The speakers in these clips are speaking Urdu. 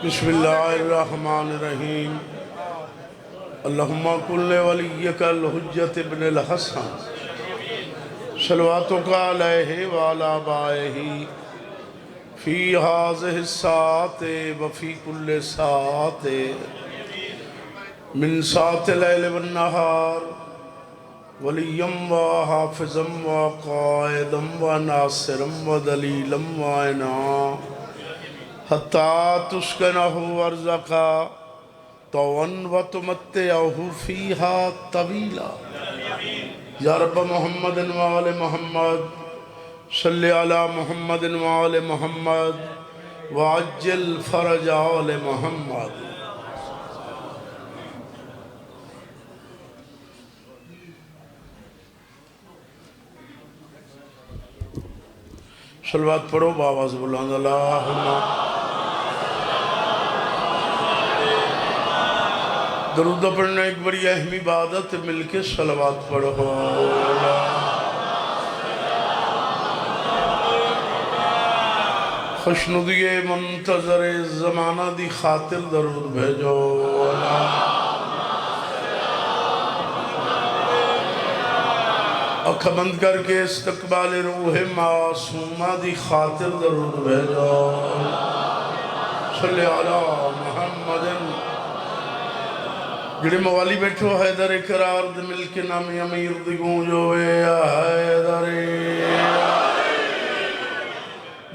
بسم اللہ الرحمن الرحیم اللہم کل ولیک الحجت ابن الحسن صلواتک علیہ وعلا آبائہ فی ہذہ الساعۃ وفی کل ساعۃ من ساعۃ اللیل والنہار ولیم و حافظم و قائدم و ناصرم و دلیلم و عنا حتی تسکنہ ارزقا طوعاً و تمتعہ فیہا طویلا یا رب محمد و آل محمد صلی علی محمد و آل محمد وعجل فرج آل محمد. صلوات پڑھو بآواز بلند اللہم درود پڑھنا ایک بڑی اہم عبادت مل کے صلوات پڑھو. خوشنودی منتظر زمانہ دی خاطر درود بھیجو. اکھ بند کر کے استقبال روح معصومہ دی خاطر درود بھیجو. صلی علی محمد. جڑے موالی بیٹھو حیدر اقرار دے مل کے نامی امیر دی گونجو یا حیدر.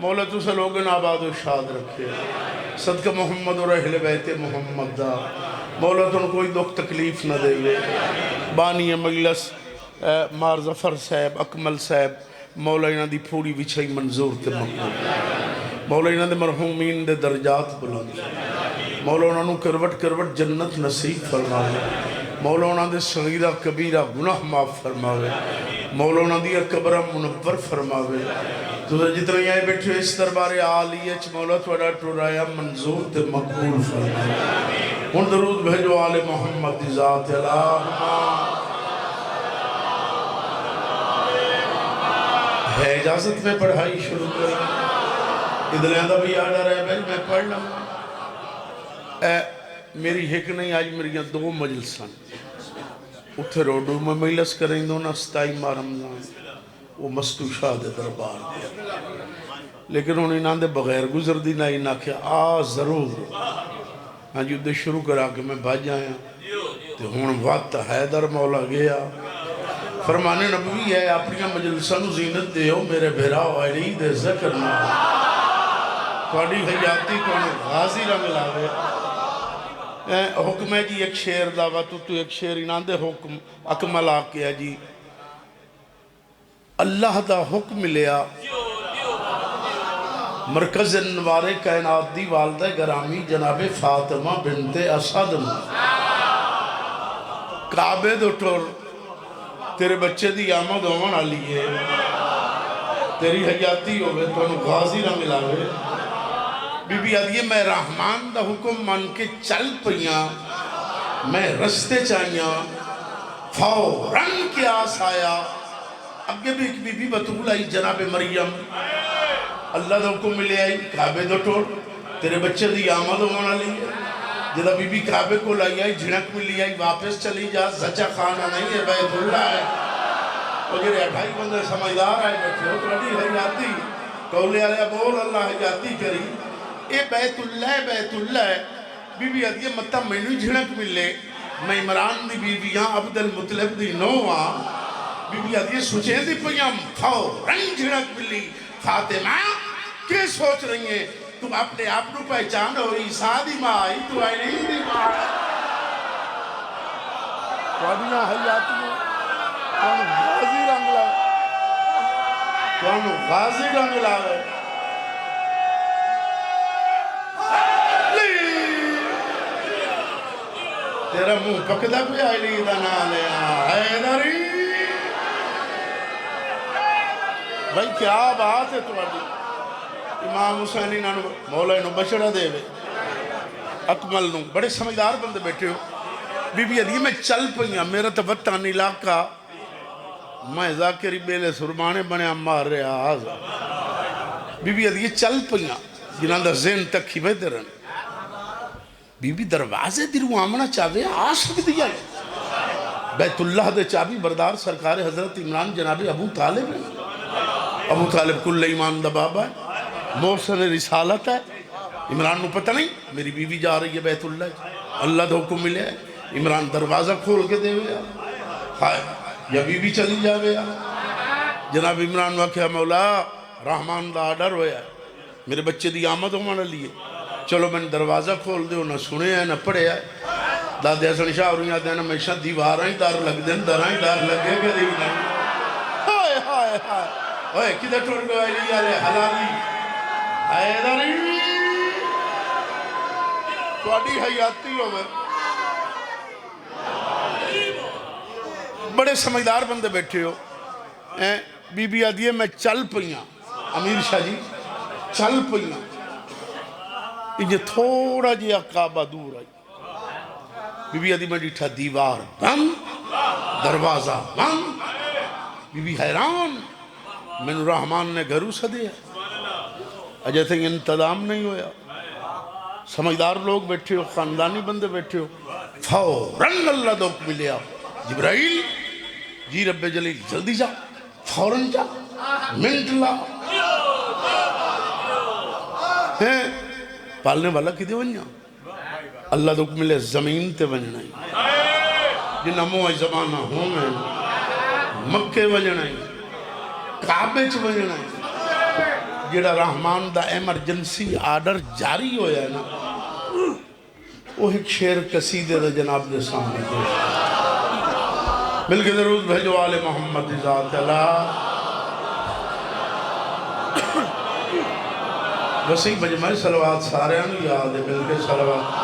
مولا تو سے لوگن آباد و شاد رکھے صدقہ محمد اور اہل بیت محمد دا. مولا تو کوئی دکھ تکلیف نہ دے. بانی مجلس مار ظفر صاحب اکمل صاحب مولا انہاں دی پھوڑی وچھائی منظور تے مقبول. مولا انہاں دے مرحومین دے درجات بلند. مولا انہاں کروٹ کروٹ جنت نصیب فرماوے. مولا انہاں دے صغیرہ کبیرہ گناہ معاف فرماوے. مولا انہاں دی قبرہ منور فرماوے. تو جتنے یہاں بیٹھے اس دربار عالیہ مولا توڑا ٹورایا منظور تے مقبول فرماوے. ان درود بھیجو آل محمد دی ذات. اللہم ہے اجازت میں پڑھائی شروع کریں. ادھر آدھا بھی آڈر ہے بھائی میں پڑھ لوں. میری ایک نہیں آج میری یہاں دو مجلساں اتھے روڈو میں مجلس کریں دو نا 27 رمضان وہ مستو شاہ دے دربار دے. لیکن انہیں نہ دے بغیر گزر دی نہ ہی نہ کہ ضرور ہاں جو دے شروع کرا کے میں بھاج آیا تے ہون وقت حیدر مولا گیا. فرمانے نبوی ہے اپنی مجلسان زینت دے ہو میرے بھراؤ علی دے ذکر نہ توڑی حیاتی کون غازی رنگ لاوے. حکم ہے جی ایک شیر دعوت تو ایک شیر انہاں دے حکم اکمل آکے ہے جی. اللہ دا حکم لیا مرکز انوار کائنات دی والدہ گرامی جناب فاطمہ بنت اسد کعبے دو ٹور تیرے بچے دی آمد ہومن آلیے تیری حیاتی ہوئے تو انہوں غازی رنگ لاوے. بی بی آدھیے میں رحمان دا حکم مان کے چل پئیاں میں رستے چاہیاں فوراً کے آس آیا. اگے بھی ایک بی بی بطول آئی جناب مریم اللہ دا حکم ملے آئی کعبے دو ٹور تیرے بچے دی آمد ہومن آلیے. جدہ بی بی کعبے کو لائی آئی جھنک ملی آئی واپس چلی جا زچہ خانہ نہیں ہے بیت اللہ ہے. اور جرے 28 بندے سمجھدار آئے بیٹھے ہو تو اڈی حیاتی کولے علیہ بول اللہ حیاتی کری اے بیت اللہ ہے. بی بی آدھیے مطا میں نے جھنک ملے میں عمران دی بی بی یہاں عبد المطلب دی نوہ. بی بی آدھیے سوچیں دی پہیاں فوراً جھنک ملی. فاطمہ کیا سوچ رہی ہیں تم اپنے آپ نو پہچان ہو عیسیٰ دی ماں آئی تو علی دی ماں آئی. وادیاں حیاتی کون غازی رنگ لائے کون غازی رنگ لائے. تیرا منہ پکدا پہ علی دا نالیا حیدری. بھائی کیا بات ہے تمہاری. امام حسینی نانو مولا انہوں بچڑا دے وے اکمل نو بڑے سمجھدار بندے بیٹھے ہو. بی بی علی میں چل پئیاں میرا تو وطن علاقہ میں ذاکری بیلے سرمانے بنے امار ریاض. بی بی علی چل پئیاں جنہاں دا ذہن تک ہی بہترن بی بی دروازے دی رو آمنا چاہوے آ سکتی ہے بیت اللہ دے چابی بردار سرکار حضرت عمران جناب ابو طالب ہے ابو طالب کل ایمان دا بابا ہے محسن رسالت ہے عمران نو پتہ نہیں میری بیوی جا رہی ہے بیت اللہ اللہ دا حکم ملے ہے عمران دروازہ کھول کے دے ہوئے ہائے یا بیوی چلی جاوے جناب عمران واقعہ مولا رحمان دا آڈر ہویا ہے میرے بچے دی آمد ہو مانا لیے چلو میں دروازہ کھول دے نہ سنے ہیں نہ پڑھے ہیں دادے حسن شاہ اور یاد ہے نا ہمیشہ دیواراں ہی دار لگ دیں دراں ہی دار لگے کہ دیو نہیں ہائے ہائے ہائے اوئے کدھر ٹوڑ گئے لیا رہے حلالی حیدری توڑی حیاتی ہوئے بڑے سمجھدار بندے بیٹھے ہو بی بی آدھیے میں چل پئیاں امیر شاہ جی چل پئیاں یہ تھوڑا جی کعبہ دور آئی بی بی آدھی میں ڈیٹھا دیوار بند دروازہ بند بی بی حیران میں نے رحمان نے گھرو سدے اجے تھے انتظام نہیں ہویا سمجھدار لوگ بیٹھے ہو خاندانی بندے بیٹھے ہو فوراً اللہ دوک ملیا جبرائیل جی رب جلیل جلدی جا فوراً جا منٹ لا پالنے والا کدے ونیا اللہ دوک ملے زمین تے ونجنا ہی جنہ موہ زمانہ ہوں میں مکے ونجنا ہی کعبے چ ونجنا ہی جڑا رحمان دا ایمرجنسی آرڈر جاری ہویا ہے نا وہ ایک شیر قصیدے دا جناب دے سامنے دے مل کے درود بھیجو آل محمد ذات اللہ وسیع مجمع صلوات سارے انو یاد ہے مل کے صلوات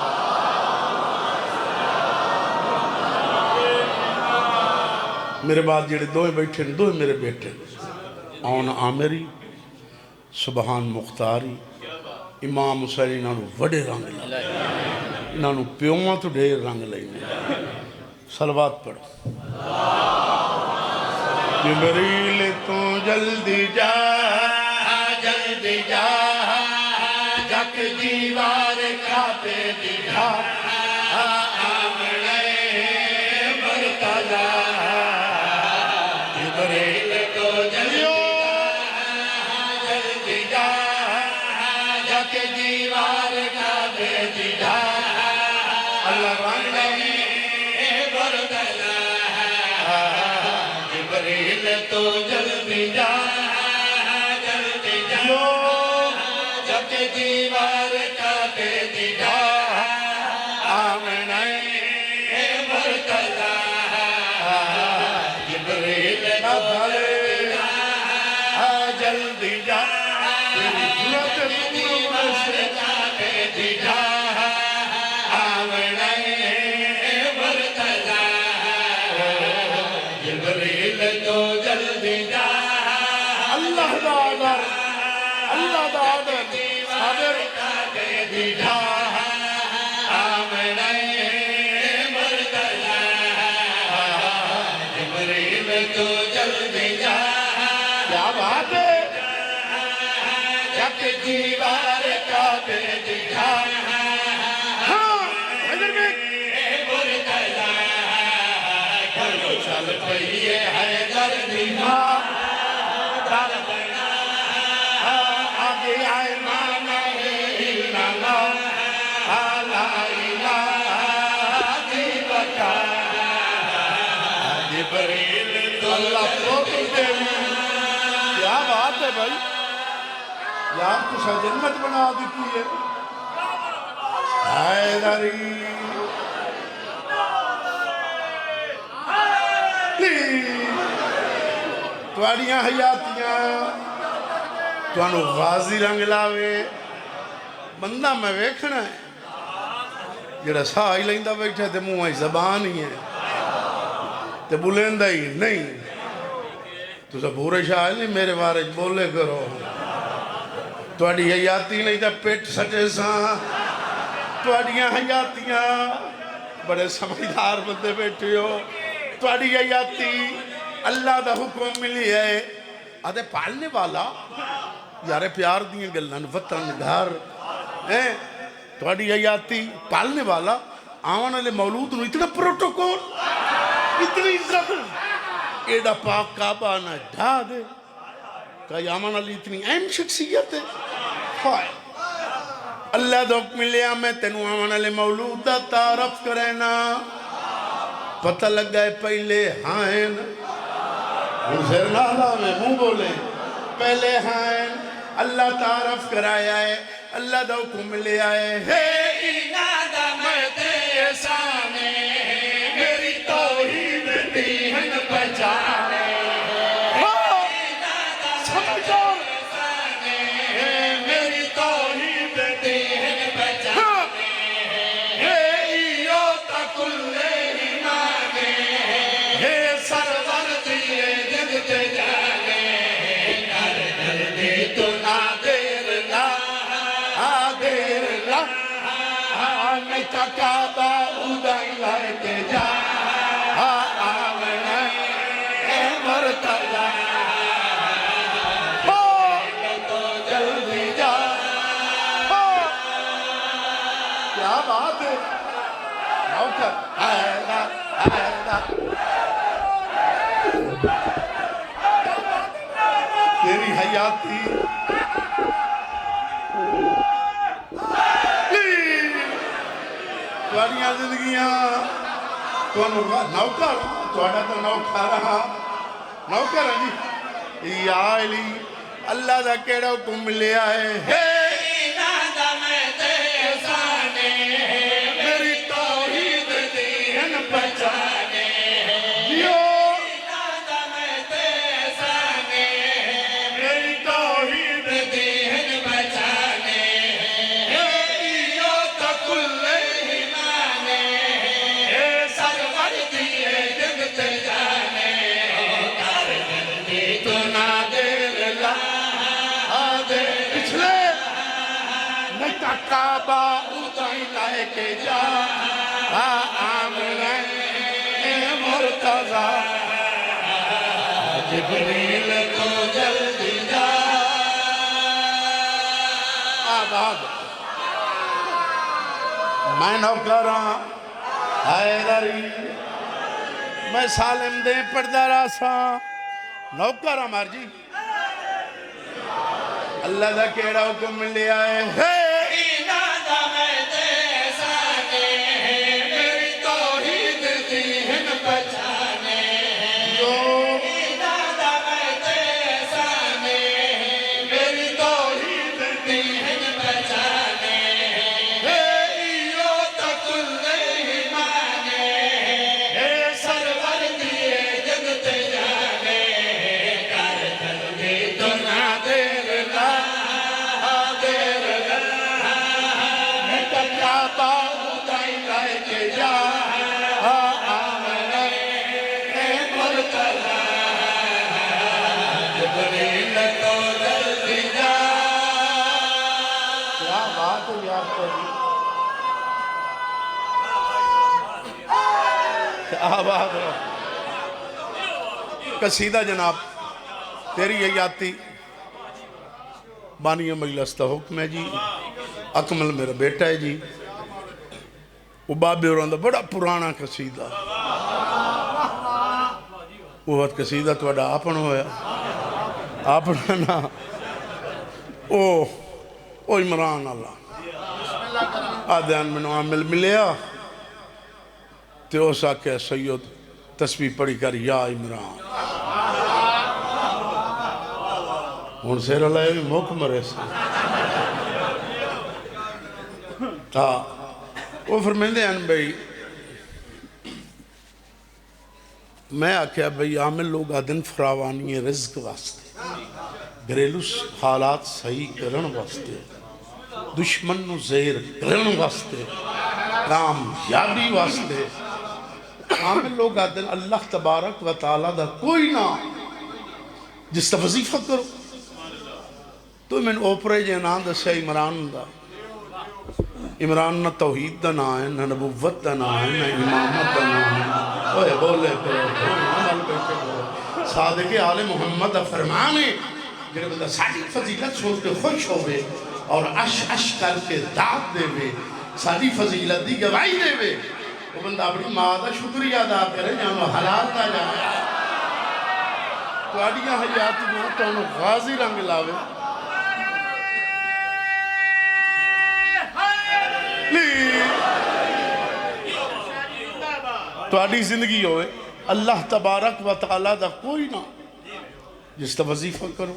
میرے بعد جڑے دوئے بیٹھے دوئے میرے بیٹھے آن آمری سبحان مختاری امام حسین انہوں وڑے رنگ لائے انہوں پیومہ تو ڈھیر رنگ لائے صلوات پڑھو جبریل تو جلدی جا جلدی جا جک دیوار کعبے دکھا آمنے مرتضی جبریل تو جلدی جا جک دیوار کعبے دکھا اللہ رنگ مرتضی جبریل تو جلدی جا جلدی جا جک دیوار کعبے دکھا آمنے مرتضی جبریل تو جلدی جا دیوار کعبے دکھا آمنے مرتضی جبریل تو جلدی جا اللہ دا آدر اللہ دا آدر صادر کعبے دکھا آمنے مرتضی جبریل تو جلدی جا کیا بات ہے جک دیوار کعبے دکھا چل پئیے حیدر دیما در بنا آگے آئے مانا ہیلانا لا الہ دی بکا جبریل تو اللہ پروتو دیوی کیا بات ہے بھائی یار کچھ جنت بنا دیتی ہے حیدری توڑیاں حیاتیاں توانو غازی رنگ لاوے بندہ میں ویکھنا ہے جڑا ساہ ہی لیندہ بیٹھا تے منہ زبان ہی ہے تے بولندہ ہی نہیں تو سب پورے شاہ نہیں میرے بارے بولے کرو توڑی حیاتی نہیں تا پیٹ سٹے ساں توڑیاں حیاتیاں بڑے سمجھدار بندے بیٹھے ہو توڑی حیاتی اللہ دا حکم ملی ہے آدھے پالنے والا یارے پیار دیئے گلن وطن گھر تھوڑی حیاتی پالنے والا آوان والے مولود نو اتنا پروٹوکول اتنی عزت ایڈا پاک کعبہ نہ ڈھا دے کہ آوان والی اتنی اہم شخصیت ہے خواہ اللہ دا حکم لیا میں تینو آوان والے مولود دا تعارف کرینا پتہ لگ گئے پہلے ہائن حسین نالا میں منہ بولے پہلے ہائن اللہ تعارف کرایا ہے اللہ دا حکم لے آئے ہے انادہ میں تے سانے میری توحید دین بچانے سمجھو میری توحید دین بچانے ایو تکل ایمانے سرور دیئے جگت جانے کر جلدی تو نہ دیر لا دیر لا نہیں تا کعبہ ادائی لائے کے جا آمنا اے مرتضی تو جلدی جا کیا بات ہے نوکر آئیدہ آئیدہ تیری حیاتی تواریاں زندگیاں نوکر تواڈا تو نوکر رہا نوکر ہے جی یا علی اللہ دا کیڑا حکم لے آئے انادہ میں تے سانے میری توحید دین بچانے جیو انادہ میں تے سانے میری توحید دین بچانے ایو تکل ایمانے سرور دیئے جگت جانے کر جلدی تو نہ دیر لا پچھلے نہیں تا کعبہ ادائی لائے کے جا آمنا اے مرتضی جبریل تو جلدی جا آباد میں نوکراں حیدری میں سالم دے پردہ راسا نوکراں مارجی اللہ دا کیڑا حکم لے آئے انادہ میں تے سانے میری توحید دین بچانے جو انادہ میں تے سانے میری توحید دین بچانے ایو تکل ایمانے سرور دیئے جگت جانے کر جلدی تو نہ دیر لا دیر لا نہیں تا کعبہ ادائی لائے کے جا آمنا اے مرتضی جبریل تو جلدی جا کیا بات ہے یار تیری کیا بات ہے قصیدہ جناب تیری حیاتی بانی مجلس کا حکم ہے جی اکمل میرا بیٹا ہے جی وہ بابے اور اندر بڑا پرانا قصیدہ وہ وقت قصیدہ تو اڈا آپن ہویا آپنا نا او عمران اللہ آدھیان میں عامل ملیا تو اس آکے سید تسبیح پڑھی کر یا عمران ہون سیر اللہ بھی موقع مرے سے وہ فرمیندے ہیں بھئی میں آکھیا بھئی عامل لوگ آدن فراوانی رزق واسطے گھریلو حالات صحیح کرن واسطے دشمن نو زیر کرن واسطے کامیابی واسطے عامل لوگ آدن اللہ تبارک و تعالیٰ دا کوئی نہ جس تا وظیفہ کرو تو میں اوپرے جنان دا سے عمران دا عمران نہ توحید دا نہ ہے نہ نبوت دا نہ ہے نہ امامت دا نہ ہے اوہ بولے پہ صادق آل محمد دا فرمانے جنہوں دا ساڑھی فضیلت سوچ کے خوش ہوئے اور اش اش کر کے داد دے وے ساری فضیلت دی گواہی دے وے وہ بندہ اپنی ماں دا شکریہ ادا کرے جانو حلال دا جانا تو اڈیاں حیاتیاں تو انہوں غازی رنگ لاوے تو اڈی زندگی ہوئے اللہ تبارک و تعالیٰ دا کوئی نہ جس تا وظیفہ کرو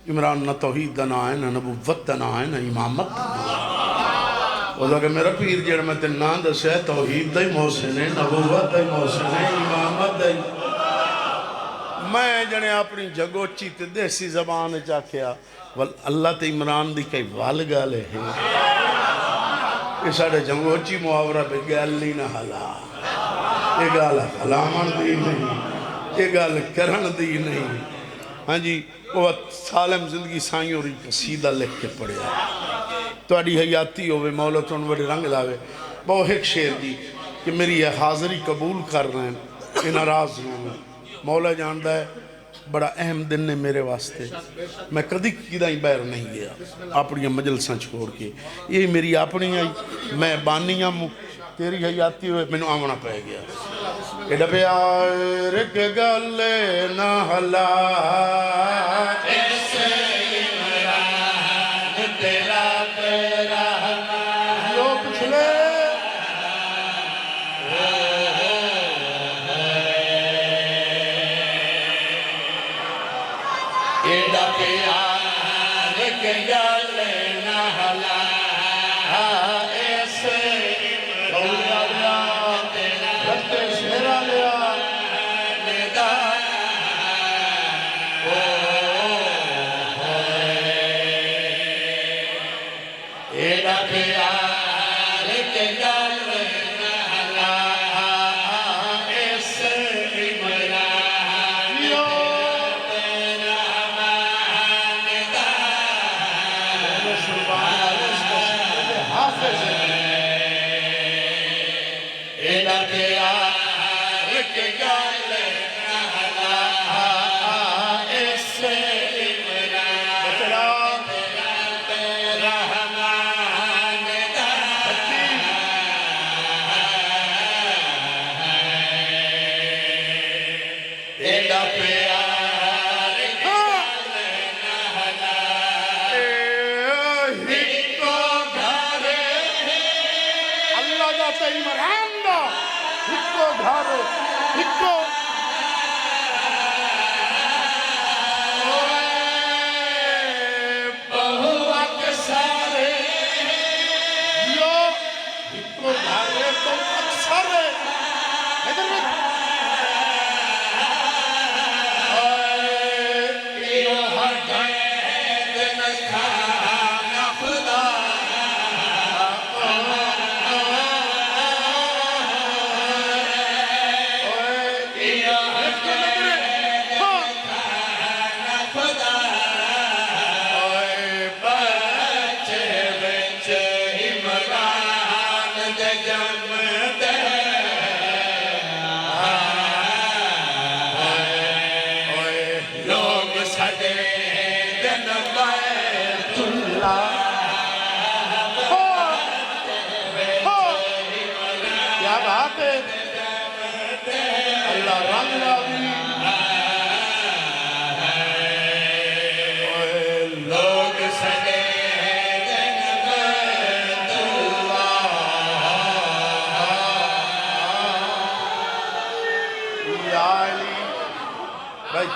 عمران نہ توحید دا نہ آئے نہ نبوت دا نہ آئے نہ امامت وہ دا کہ میرا پیر جڑ میں تن نام دسے توحید دا ہی محسن ہے نبوت دا ہی محسن ہے امامت دا ہی میں جنے اپنی جگوچی تے دیسی زبان چاکیا اللہ تے عمران دی کئی والگالے ہیں یہ ساڑھے جگوچی معاورہ بے گالی نہ حلا یہ گالا حلامن دی نہیں یہ گال کرن دی نہیں ہاں جی وہ سالم زندگی سائیں اور قصیدہ لکھ کے پڑے تو اڈی حیاتی ہوئے مولا تو انوڑے رنگ لاوے بہت ایک شیر جی کہ میری یہ حاضری قبول کر رہے ہیں یہ ناراض ہوں مولا جاندہ ہے بڑا اہم دن نے میرے واسطے میں کدی کدھا ہی باہر نہیں گیا اپنی مجلساں چھوڑ کے یہ میری اپنی آئی میں بانیاں تیری حیاتی ہوئے میں نے آمنا پہ گیا ایڈا پیار کے گلے نہ حلا ایسے عمران تیرا رحمان جو پچھلے ایڈا پیار کے گلے نہ حلا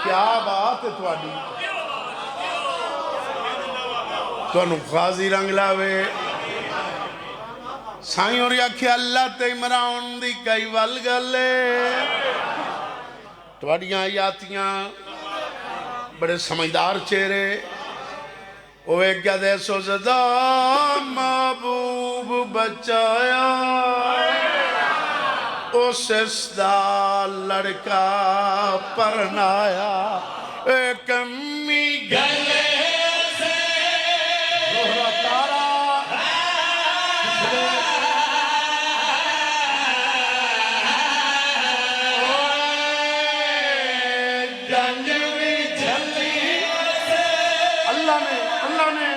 کیا بات ہے تھوڑی تو انہوں غازی رنگ لاوے سائیں اور یاکھے اللہ تے عمران دی کئی والگلے تھوڑیاں یاتیاں بڑے سمجھدار چہرے اوے کیا دے سو زدہ محبوب بچایا اس دا لڑکا پرنایا ایک امی گلے سے زہرہ تارا جنجوی جھلی اللہ نے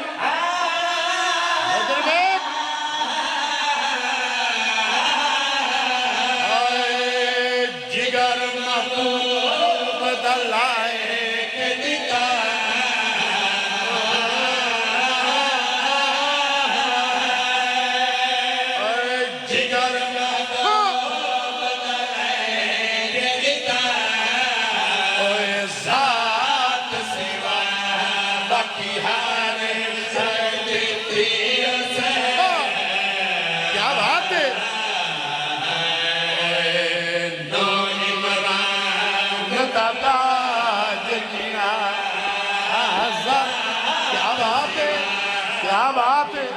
کیا بات ہے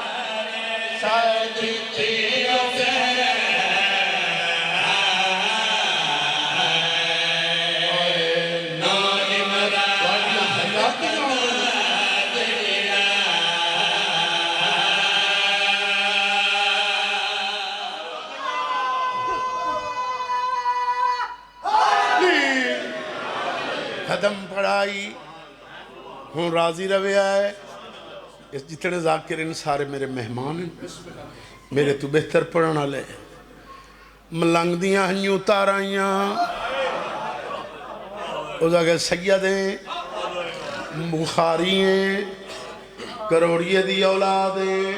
ختم پڑھائی ہوں راضی رویا ہے اس جتنے ذاکرین سارے میرے مہمان ہیں میرے تو بہتر پڑھنا لے ملنگ دیاں ہنیوں تارائیاں اس آگے سیدیں بخاری ہیں کروڑیے دی اولادیں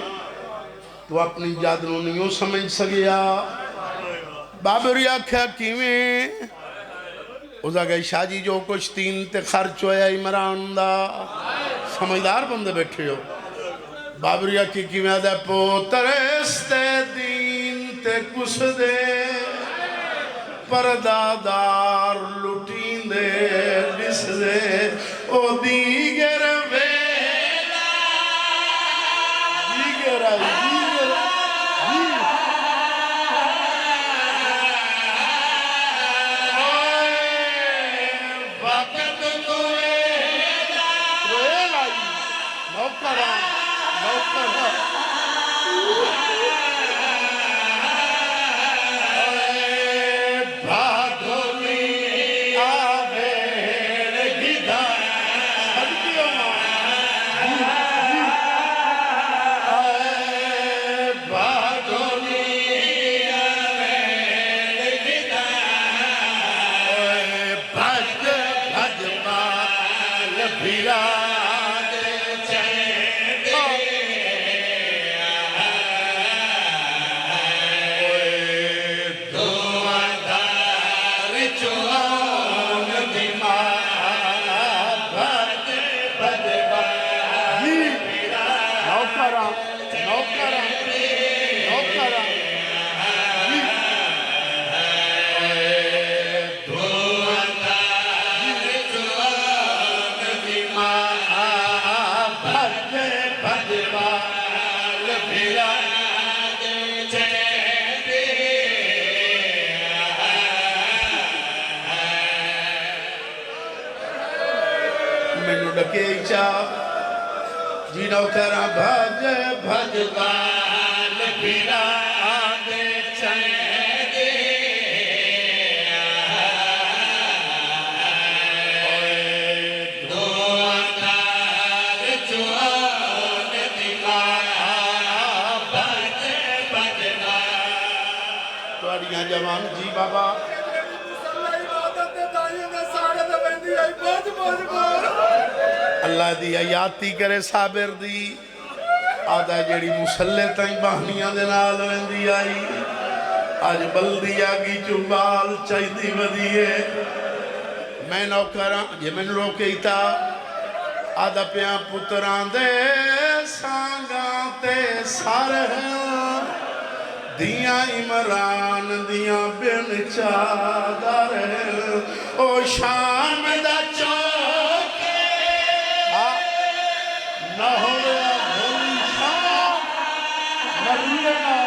تو اپنی جادنوں نہیں سمجھ سگیا بابری آکھا کیویں اس آگے شاہ جی جو کچھ تین تے خرچ ہویا عمران دا سمجھدار بندے بیٹھے ہو بابری آکھی کیویں دے پوترستے دین تے کس دے پردادار لٹین دے بس دے او دیگر ویلا دیگر جی نوکرہ بھج بھج بال بھیرا دے چین دے دو اندار چون دماغ بھج بھج بال توڑیاں جوان جی بابا اللہ دی آیاتی کرے صابر دی آدھا جیڑی مسلح تائیں بہنیاں دے نال ویندی آئی آج بلدی آگی چنبال چاہی دی ودیے میں نوکران یہ میں روکے تا آدھا پیاں پتران دے سانگاں تے سارے دیاں عمران دیاں بن چادر او شام دا چوکے نہ ہویا بھولی شام نہ